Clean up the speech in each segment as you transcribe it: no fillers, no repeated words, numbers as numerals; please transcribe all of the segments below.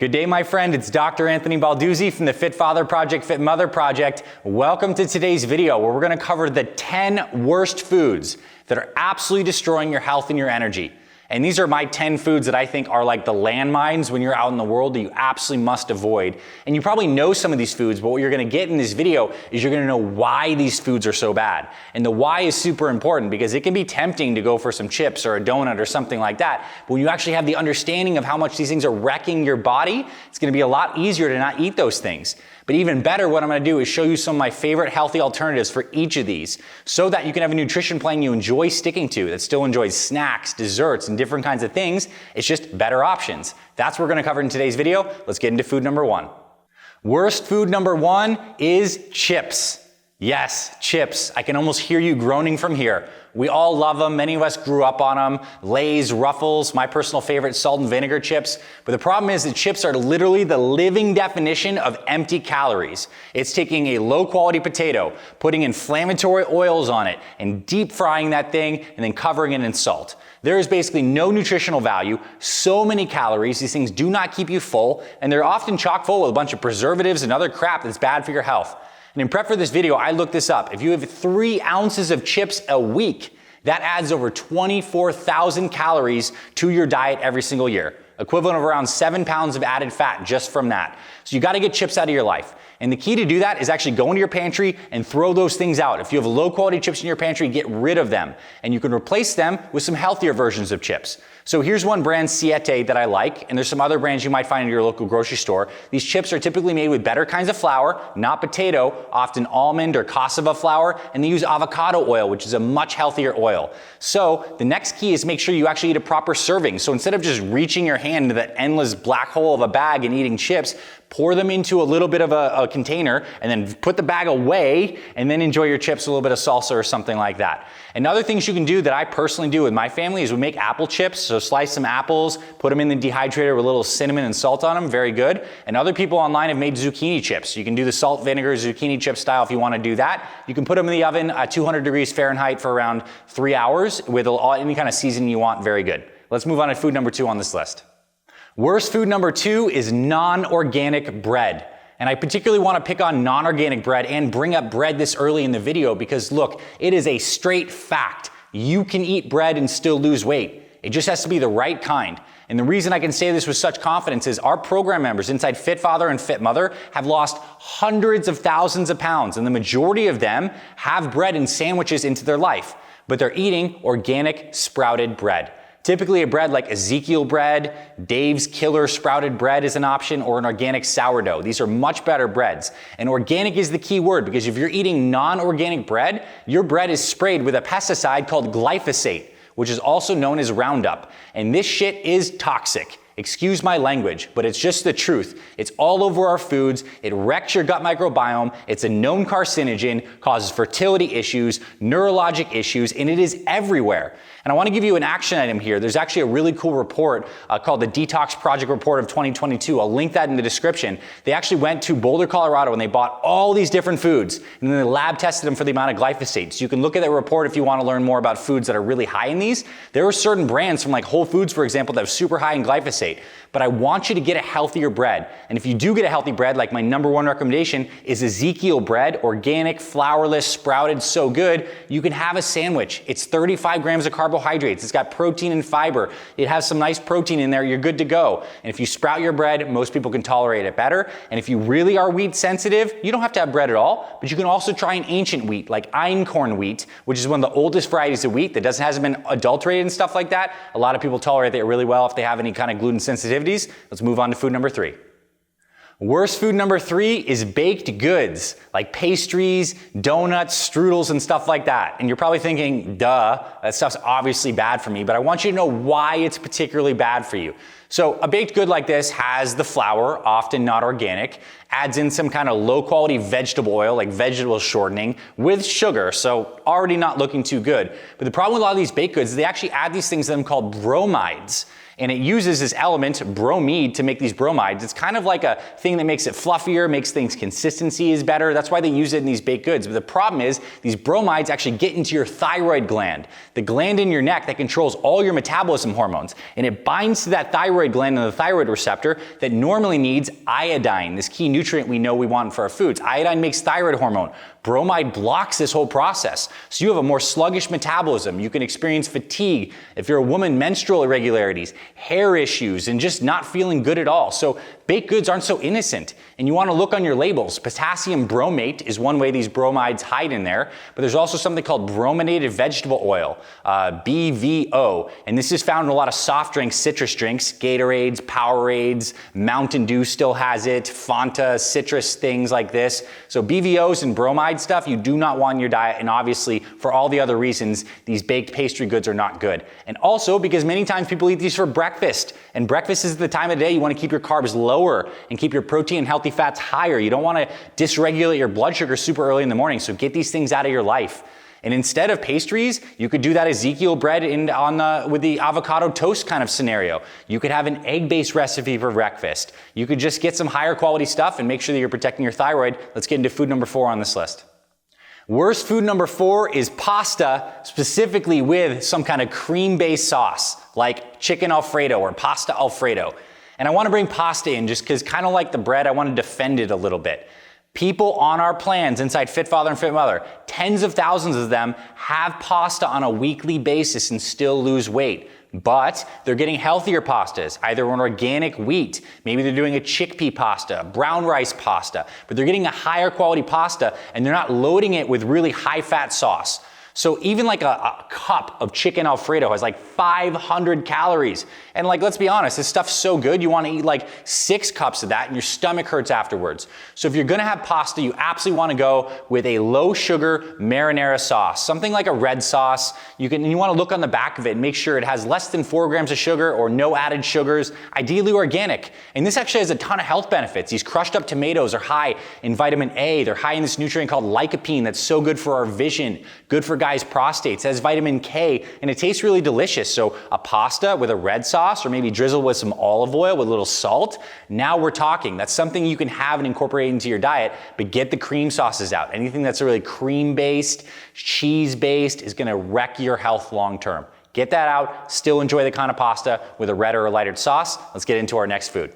Good day, my friend. It's Dr. Anthony Balduzzi from the Fit Father Project, Fit Mother Project. Welcome to today's video where we're going to cover the 10 worst foods that are absolutely destroying your health and your energy. And these are my 10 foods that I think are like the landmines when you're out in the world that you absolutely must avoid. And you probably know some of these foods, but what you're going to get in this video is you're going to know why these foods are so bad. And the why is super important because it can be tempting to go for some chips or a donut or something like that. But when you actually have the understanding of how much these things are wrecking your body, it's going to be a lot easier to not eat those things. But even better, what I'm going to do is show you some of my favorite healthy alternatives for each of these so that you can have a nutrition plan you enjoy sticking to that still enjoys snacks, desserts, and different kinds of things. It's just better options. That's what we're going to cover in today's video. Let's get into food number one. Worst food number one is chips. Yes, chips. I can almost hear you groaning from here. We all love them. Many of us grew up on them. Lay's, Ruffles, my personal favorite, salt and vinegar chips. But the problem is that chips are literally the living definition of empty calories. It's taking a low quality potato, putting inflammatory oils on it, and deep frying that thing, and then covering it in salt. There is basically no nutritional value, so many calories. These things do not keep you full, and they're often chock full with a bunch of preservatives and other crap that's bad for your health. And in prep for this video, I looked this up. If you have 3 ounces of chips a week, that adds over 24,000 calories to your diet every single year, equivalent of around 7 pounds of added fat just from that. So you got to get chips out of your life. And the key to do that is actually go into your pantry and throw those things out. If you have low quality chips in your pantry, get rid of them. And you can replace them with some healthier versions of chips. So here's one brand, Siete, that I like, and there's some other brands you might find in your local grocery store. These chips are typically made with better kinds of flour, not potato, often almond or cassava flour, and they use avocado oil, which is a much healthier oil. So the next key is make sure you actually eat a proper serving. So instead of just reaching your hand into that endless black hole of a bag and eating chips, pour them into a little bit of a container and then put the bag away and then enjoy your chips, a little bit of salsa or something like that. And other things you can do that I personally do with my family is we make apple chips. So slice some apples, put them in the dehydrator with a little cinnamon and salt on them, very good. And other people online have made zucchini chips. You can do the salt, vinegar, zucchini chip style if you want to do that. You can put them in the oven at 200 degrees Fahrenheit for around 3 hours with any kind of seasoning you want, very good. Let's move on to food number 2 on this list. Worst food number 2 is non-organic bread. And I particularly want to pick on non-organic bread and bring up bread this early in the video because look, it is a straight fact. You can eat bread and still lose weight. It just has to be the right kind. And the reason I can say this with such confidence is our program members inside Fit Father and Fit Mother have lost hundreds of thousands of pounds, and the majority of them have bread and sandwiches into their life, but they're eating organic sprouted bread. Typically a bread like Ezekiel bread, Dave's Killer sprouted bread is an option, or an organic sourdough. These are much better breads. And organic is the key word because if you're eating non-organic bread, your bread is sprayed with a pesticide called glyphosate, which is also known as Roundup. And this shit is toxic. Excuse my language, but it's just the truth. It's all over our foods. It wrecks your gut microbiome. It's a known carcinogen, causes fertility issues, neurologic issues, and it is everywhere. And I want to give you an action item here. There's actually a really cool report called the Detox Project Report of 2022. I'll link that in the description. They actually went to Boulder, Colorado, and they bought all these different foods, and then they lab tested them for the amount of glyphosate. So you can look at that report if you want to learn more about foods that are really high in these. There are certain brands from like Whole Foods, for example, that have super high in glyphosate. But I want you to get a healthier bread. And if you do get a healthy bread, like my number 1 recommendation is Ezekiel bread, organic, flourless, sprouted, so good. You can have a sandwich. It's 35 grams of carbohydrates. It's got protein and fiber. It has some nice protein in there. You're good to go. And if you sprout your bread, most people can tolerate it better. And if you really are wheat sensitive, you don't have to have bread at all, but you can also try an ancient wheat like einkorn wheat, which is one of the oldest varieties of wheat that hasn't been adulterated and stuff like that. A lot of people tolerate that really well if they have any kind of gluten sensitivity. Let's move on to food number 3. Worst food number 3 is baked goods, like pastries, donuts, strudels, and stuff like that. And you're probably thinking, duh, that stuff's obviously bad for me, but I want you to know why it's particularly bad for you. So a baked good like this has the flour, often not organic, adds in some kind of low quality vegetable oil, like vegetable shortening, with sugar, so already not looking too good. But the problem with a lot of these baked goods is they actually add these things in them called bromides. And it uses this element, bromide, to make these bromides. It's kind of like a thing that makes it fluffier, makes things consistency is better. That's why they use it in these baked goods. But the problem is these bromides actually get into your thyroid gland, the gland in your neck that controls all your metabolism hormones. And it binds to that thyroid gland and the thyroid receptor that normally needs iodine, this key nutrient we know we want for our foods. Iodine makes thyroid hormone. Bromide blocks this whole process. So you have a more sluggish metabolism. You can experience fatigue. If you're a woman, menstrual irregularities, hair issues, and just not feeling good at all. So baked goods aren't so innocent. And you want to look on your labels. Potassium bromate is one way these bromides hide in there. But there's also something called brominated vegetable oil, BVO. And this is found in a lot of soft drinks, citrus drinks, Gatorades, Powerades, Mountain Dew still has it, Fanta, citrus things like this. So BVOs and bromide stuff you do not want in your diet, and obviously for all the other reasons these baked pastry goods are not good. And also because many times people eat these for breakfast, and breakfast is the time of the day you want to keep your carbs lower and keep your protein and healthy fats higher. You don't want to dysregulate your blood sugar super early in the morning, so get these things out of your life. And instead of pastries, you could do that Ezekiel bread with the avocado toast kind of scenario. You could have an egg-based recipe for breakfast. You could just get some higher quality stuff and make sure that you're protecting your thyroid. Let's get into food number 4 on this list. Worst food number 4 is pasta, specifically with some kind of cream-based sauce, like chicken Alfredo or pasta Alfredo. And I want to bring pasta in just because, kind of like the bread, I want to defend it a little bit. People on our plans inside Fit Father and Fit Mother, tens of thousands of them have pasta on a weekly basis and still lose weight. But they're getting healthier pastas, either an organic wheat, maybe they're doing a chickpea pasta, brown rice pasta, but they're getting a higher quality pasta and they're not loading it with really high fat sauce. So even like a cup of chicken Alfredo has like 500 calories. And like, let's be honest, this stuff's so good, you want to eat like 6 cups of that and your stomach hurts afterwards. So if you're going to have pasta, you absolutely want to go with a low sugar marinara sauce, something like a red sauce. You want to look on the back of it and make sure it has less than 4 grams of sugar or no added sugars, ideally organic. And this actually has a ton of health benefits. These crushed up tomatoes are high in vitamin A. They're high in this nutrient called lycopene that's so good for our vision, good for guys' prostates. It has vitamin K and it tastes really delicious. So a pasta with a red sauce or maybe drizzle with some olive oil with a little salt. Now we're talking. That's something you can have and incorporate into your diet, but get the cream sauces out. Anything that's really cream-based, cheese-based is going to wreck your health long-term. Get that out. Still enjoy the kind of pasta with a red or a lighter sauce. Let's get into our next food.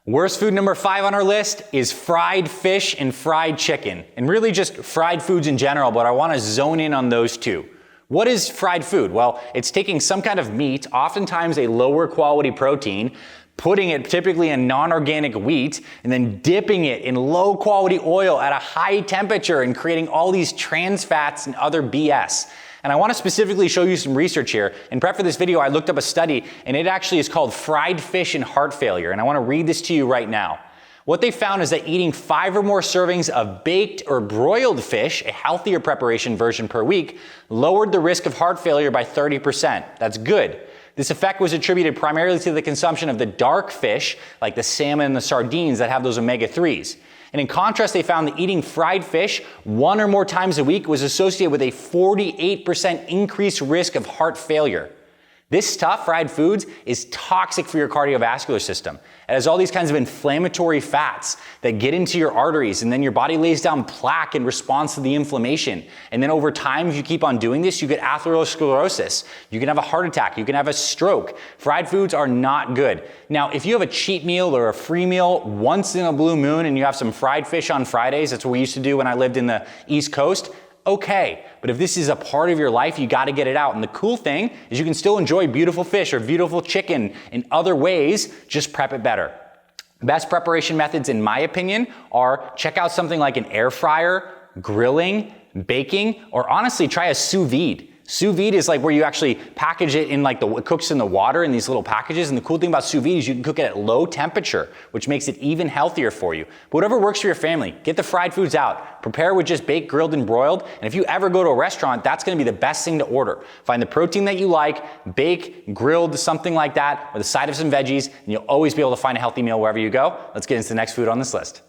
Worst food number 5 on our list is fried fish and fried chicken, and really just fried foods in general, but I want to zone in on those two. What is fried food? Well, it's taking some kind of meat, oftentimes a lower quality protein, putting it typically in non-organic wheat, and then dipping it in low quality oil at a high temperature and creating all these trans fats and other BS. And I want to specifically show you some research here. In prep for this video, I looked up a study, and it actually is called Fried Fish and Heart Failure. And I want to read this to you right now. What they found is that eating 5 or more servings of baked or broiled fish, a healthier preparation version per week, lowered the risk of heart failure by 30%. That's good. This effect was attributed primarily to the consumption of the dark fish, like the salmon and the sardines that have those omega-3s. And in contrast, they found that eating fried fish 1 or more times a week was associated with a 48% increased risk of heart failure. This stuff, fried foods, is toxic for your cardiovascular system. It has all these kinds of inflammatory fats that get into your arteries, and then your body lays down plaque in response to the inflammation. And then over time, if you keep on doing this, you get atherosclerosis. You can have a heart attack. You can have a stroke. Fried foods are not good. Now, if you have a cheat meal or a free meal once in a blue moon and you have some fried fish on Fridays, that's what we used to do when I lived in the East Coast, okay. But if this is a part of your life, you got to get it out. And the cool thing is you can still enjoy beautiful fish or beautiful chicken in other ways, just prep it better. Best preparation methods, in my opinion, are check out something like an air fryer, grilling, baking, or honestly, try a sous vide. Sous vide is like where you actually package it in like it cooks in the water in these little packages. And the cool thing about sous vide is you can cook it at low temperature, which makes it even healthier for you. But whatever works for your family, get the fried foods out. Prepare with just baked, grilled, and broiled. And if you ever go to a restaurant, that's going to be the best thing to order. Find the protein that you like, bake, grilled, something like that, with a side of some veggies, and you'll always be able to find a healthy meal wherever you go. Let's get into the next food on this list.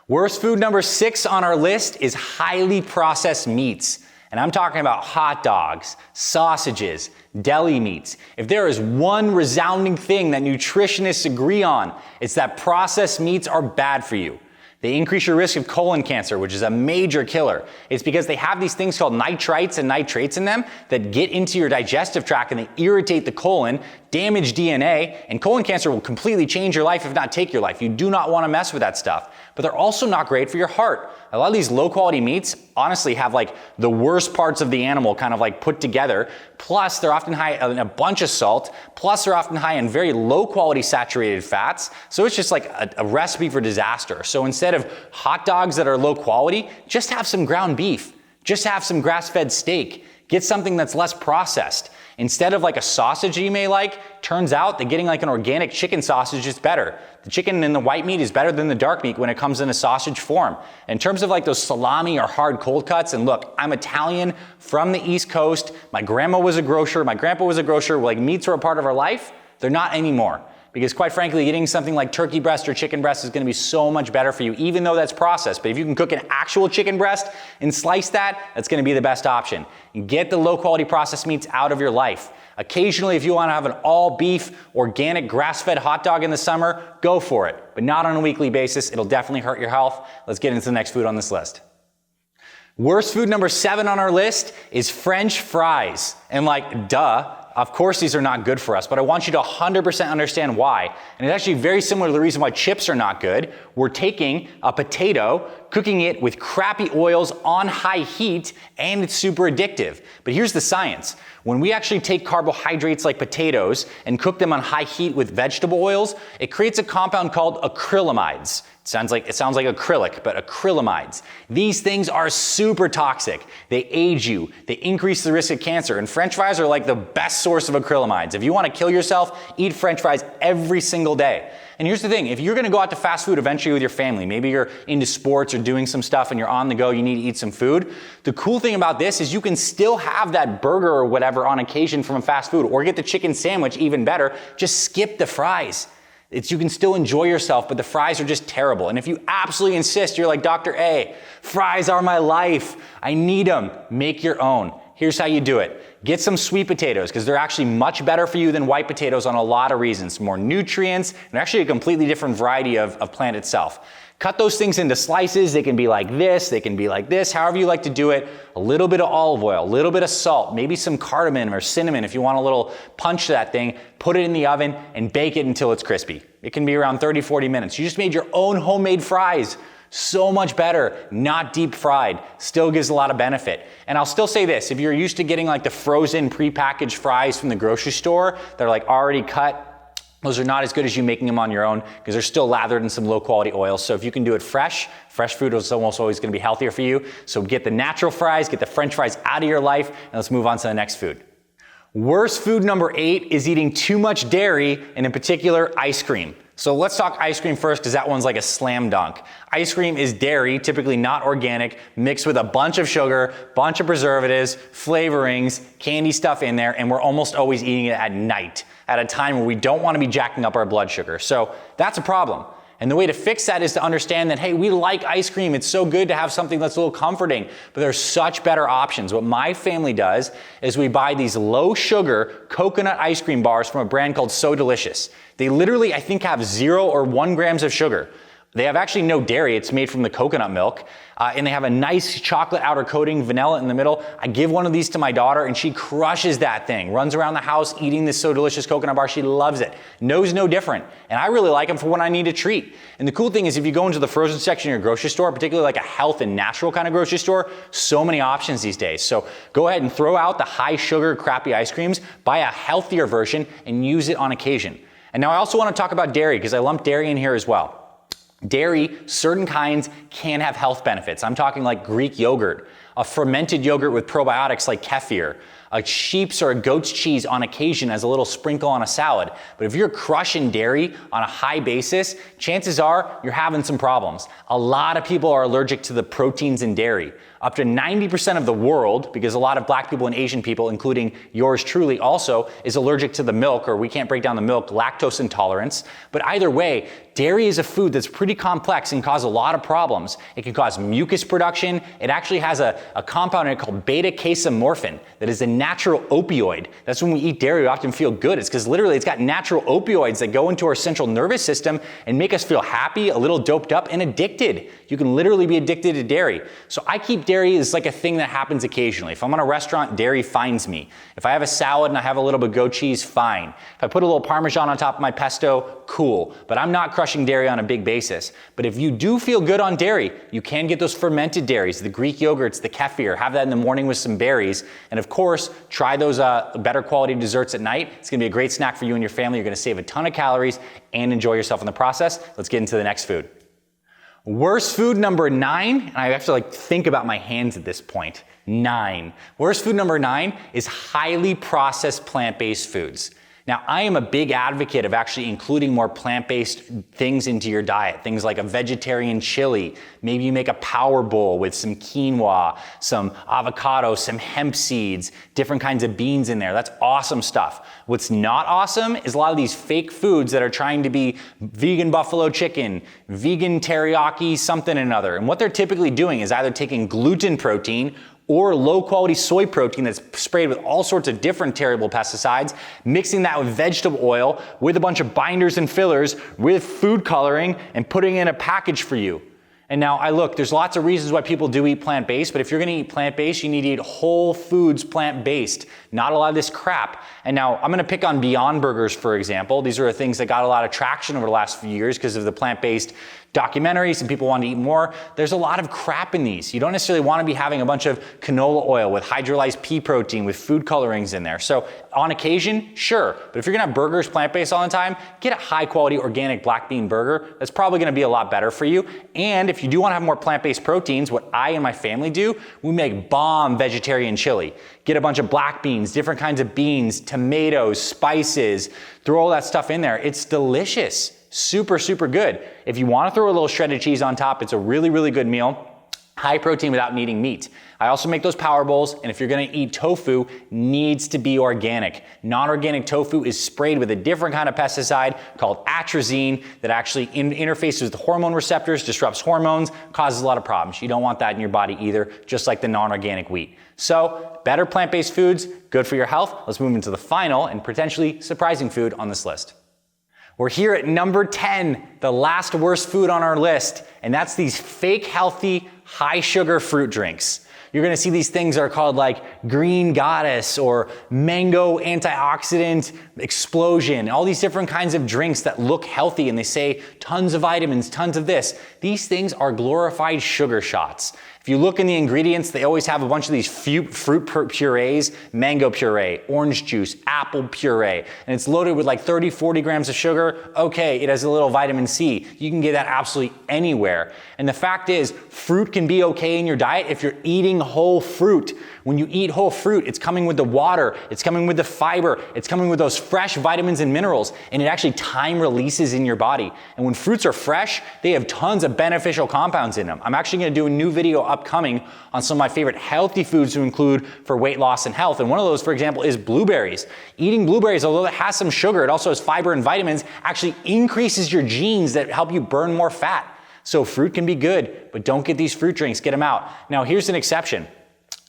Worst food number 6 on our list is highly processed meats. And I'm talking about hot dogs, sausages, deli meats. If there is one resounding thing that nutritionists agree on, it's that processed meats are bad for you. They increase your risk of colon cancer, which is a major killer. It's because they have these things called nitrites and nitrates in them that get into your digestive tract and they irritate the colon, damage DNA, and colon cancer will completely change your life, if not take your life. You do not want to mess with that stuff. But they're also not great for your heart. A lot of these low quality meats honestly have like the worst parts of the animal kind of like put together. Plus they're often high in a bunch of salt. Plus they're often high in very low quality saturated fats. So it's just like a recipe for disaster. So instead of hot dogs that are low quality, just have some ground beef. Just have some grass-fed steak. Get something that's less processed. Instead of like a sausage you may like, turns out that getting like an organic chicken sausage is better. The chicken in the white meat is better than the dark meat when it comes in a sausage form. In terms of like those salami or hard cold cuts, and look, I'm Italian from the East Coast. My grandma was a grocer. My grandpa was a grocer. Like meats were a part of our life. They're not anymore. Because quite frankly, eating something like turkey breast or chicken breast is going to be so much better for you, even though that's processed. But if you can cook an actual chicken breast and slice that, that's going to be the best option. And get the low quality processed meats out of your life. Occasionally, if you want to have an all beef, organic, grass-fed hot dog in the summer, go for it. But not on a weekly basis. It'll definitely hurt your health. Let's get into the next food on this list. Worst food number 7 on our list is French fries. And like, duh. Of course, these are not good for us, but I want you to 100% understand why. And it's actually very similar to the reason why chips are not good. We're taking a potato, cooking it with crappy oils on high heat, and it's super addictive. But here's the science. When we actually take carbohydrates like potatoes and cook them on high heat with vegetable oils, it creates a compound called acrylamides. It sounds like acrylic, but acrylamides. These things are super toxic. They age you. They increase the risk of cancer. And French fries are like the best source of acrylamides. If you want to kill yourself, eat French fries every single day. And here's the thing. If you're going to go out to fast food eventually with your family, maybe you're into sports or doing some stuff and you're on the go, you need to eat some food. The cool thing about this is you can still have that burger or whatever on occasion from a fast food, or get the chicken sandwich, even better. Just skip the fries. You can still enjoy yourself, but the fries are just terrible. And if you absolutely insist, you're like, Dr. A, fries are my life. I need them. Make your own. Here's how you do it. Get some sweet potatoes, because they're actually much better for you than white potatoes on a lot of reasons. More nutrients, and actually a completely different variety of plant itself. Cut those things into slices. They can be like this, they can be like this, however you like to do it. A little bit of olive oil, a little bit of salt, maybe some cardamom or cinnamon if you want a little punch to that thing. Put it in the oven and bake it until it's crispy. It can be around 30-40 minutes. You just made your own homemade fries. So much better, not deep fried. Still gives a lot of benefit. And I'll still say this, if you're used to getting like the frozen prepackaged fries from the grocery store, they're like already cut, those are not as good as you making them on your own because they're still lathered in some low quality oil. So if you can do it fresh food is almost always going to be healthier for you. So get the natural fries, get the French fries out of your life, and let's move on to the next food. Worst food number 8 is eating too much dairy, and in particular, ice cream. So let's talk ice cream first because that one's like a slam dunk. Ice cream is dairy, typically not organic, mixed with a bunch of sugar, bunch of preservatives, flavorings, candy stuff in there, and we're almost always eating it at night, at a time where we don't want to be jacking up our blood sugar. So that's a problem. And the way to fix that is to understand that, hey, we like ice cream. It's so good to have something that's a little comforting, but there's such better options. What my family does is we buy these low sugar coconut ice cream bars from a brand called So Delicious. They literally, I think, have 0 or 1 grams of sugar. They have actually no dairy. It's made from the coconut milk. And they have a nice chocolate outer coating, vanilla in the middle. I give one of these to my daughter and she crushes that thing. Runs around the house eating this So Delicious coconut bar. She loves it. Knows no different. And I really like them for when I need a treat. And the cool thing is if you go into the frozen section of your grocery store, particularly like a health and natural kind of grocery store, so many options these days. So go ahead and throw out the high sugar crappy ice creams, buy a healthier version and use it on occasion. And now I also want to talk about dairy because I lump dairy in here as well. Dairy, certain kinds can have health benefits. I'm talking like Greek yogurt, a fermented yogurt with probiotics like kefir, a sheep's or a goat's cheese on occasion as a little sprinkle on a salad. But if you're crushing dairy on a high basis, chances are you're having some problems. A lot of people are allergic to the proteins in dairy. Up to 90% of the world, because a lot of black people and Asian people, including yours truly also, is allergic to the milk, or we can't break down the milk, lactose intolerance. But either way, dairy is a food that's pretty complex and cause a lot of problems. It can cause mucus production. It actually has a a compound in it called beta-casomorphin that is a natural opioid. That's when we eat dairy, we often feel good. It's because literally it's got natural opioids that go into our central nervous system and make us feel happy, a little doped up, and addicted. You can literally be addicted to dairy. So I keep dairy as like a thing that happens occasionally. If I'm in a restaurant, dairy finds me. If I have a salad and I have a little bit of goat cheese, fine. If I put a little Parmesan on top of my pesto, cool. But I'm not crushing dairy on a big basis. But if you do feel good on dairy, you can get those fermented dairies, the Greek yogurts, the kefir, have that in the morning with some berries. And of course, try those better quality desserts at night. It's gonna be a great snack for you and your family. You're gonna save a ton of calories and enjoy yourself in the process. Let's get into the next food. Worst food number 9, and I have to think about my hands at this point. 9. Worst food number 9 is highly processed plant-based foods. Now, I am a big advocate of actually including more plant-based things into your diet. Things like a vegetarian chili. Maybe you make a power bowl with some quinoa, some avocado, some hemp seeds, different kinds of beans in there. That's awesome stuff. What's not awesome is a lot of these fake foods that are trying to be vegan buffalo chicken, vegan teriyaki, something or another. And what they're typically doing is either taking gluten protein or low quality soy protein that's sprayed with all sorts of different terrible pesticides, mixing that with vegetable oil, with a bunch of binders and fillers, with food coloring, and putting it in a package for you. And now, look, there's lots of reasons why people do eat plant-based, but if you're gonna eat plant-based, you need to eat whole foods plant-based, not a lot of this crap. And now, I'm gonna pick on Beyond Burgers, for example. These are things that got a lot of traction over the last few years because of the plant-based documentaries and people want to eat more. There's a lot of crap in these. You don't necessarily want to be having a bunch of canola oil with hydrolyzed pea protein with food colorings in there. So on occasion, sure. But if you're gonna have burgers plant-based all the time, get a high quality organic black bean burger. That's probably gonna be a lot better for you. And if you do want to have more plant-based proteins, what I and my family do, we make bomb vegetarian chili. Get a bunch of black beans, different kinds of beans, tomatoes, spices, throw all that stuff in there. It's delicious. Super, super good. If you want to throw a little shredded cheese on top, it's a really, really good meal. High protein without needing meat. I also make those power bowls, and if you're gonna eat tofu, needs to be organic. Non-organic tofu is sprayed with a different kind of pesticide called atrazine that actually interfaces with the hormone receptors, disrupts hormones, causes a lot of problems. You don't want that in your body either, just like the non-organic wheat. So, better plant-based foods, good for your health. Let's move into the final and potentially surprising food on this list. We're here at number 10, the last worst food on our list, and that's these fake healthy, high sugar fruit drinks. You're gonna see these things that are called like Green Goddess or Mango Antioxidant Explosion, all these different kinds of drinks that look healthy and they say tons of vitamins, tons of this. These things are glorified sugar shots. If you look in the ingredients, they always have a bunch of these fruit purees, mango puree, orange juice, apple puree, and it's loaded with like 30, 40 grams of sugar. Okay, it has a little vitamin C. You can get that absolutely anywhere. And the fact is, fruit can be okay in your diet if you're eating whole fruit. When you eat whole fruit, it's coming with the water, it's coming with the fiber, it's coming with those fresh vitamins and minerals, and it actually time releases in your body. And when fruits are fresh, they have tons of beneficial compounds in them. I'm actually gonna do a new video upcoming on some of my favorite healthy foods to include for weight loss and health. And one of those, for example, is blueberries. Eating blueberries, although it has some sugar, it also has fiber and vitamins, actually increases your genes that help you burn more fat. So fruit can be good, but don't get these fruit drinks, get them out. Now here's an exception.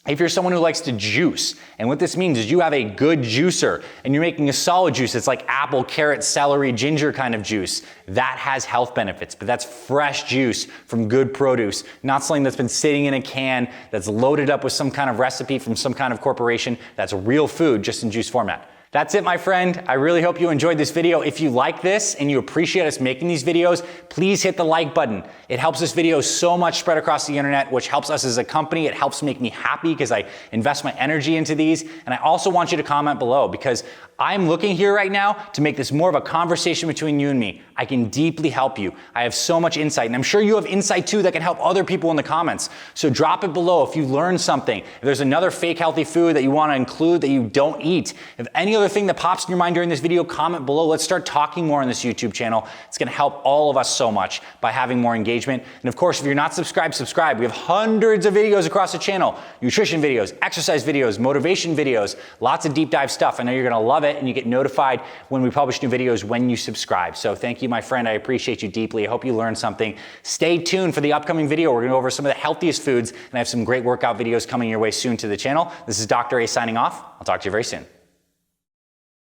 If you're someone who likes to juice, and what this means is you have a good juicer and you're making a solid juice, it's like apple, carrot, celery, ginger kind of juice, that has health benefits, but that's fresh juice from good produce, not something that's been sitting in a can, that's loaded up with some kind of recipe from some kind of corporation. That's real food just in juice format. That's it, my friend. I really hope you enjoyed this video. If you like this and you appreciate us making these videos, please hit the like button. It helps this video so much spread across the internet, which helps us as a company. It helps make me happy because I invest my energy into these. And I also want you to comment below because I'm looking here right now to make this more of a conversation between you and me. I can deeply help you. I have so much insight, and I'm sure you have insight too that can help other people in the comments. So drop it below if you learned something. If there's another fake healthy food that you want to include that you don't eat, if any other other thing that pops in your mind during this video, comment below. Let's start talking more on this YouTube channel. It's gonna help all of us so much by having more engagement. And of course, if you're not subscribed, subscribe. We have hundreds of videos across the channel. Nutrition videos, exercise videos, motivation videos, lots of deep dive stuff. I know you're gonna love it, and you get notified when we publish new videos when you subscribe. So thank you, my friend. I appreciate you deeply. I hope you learned something. Stay tuned for the upcoming video. We're gonna go over some of the healthiest foods, and I have some great workout videos coming your way soon to the channel. This is Dr. A signing off. I'll talk to you very soon.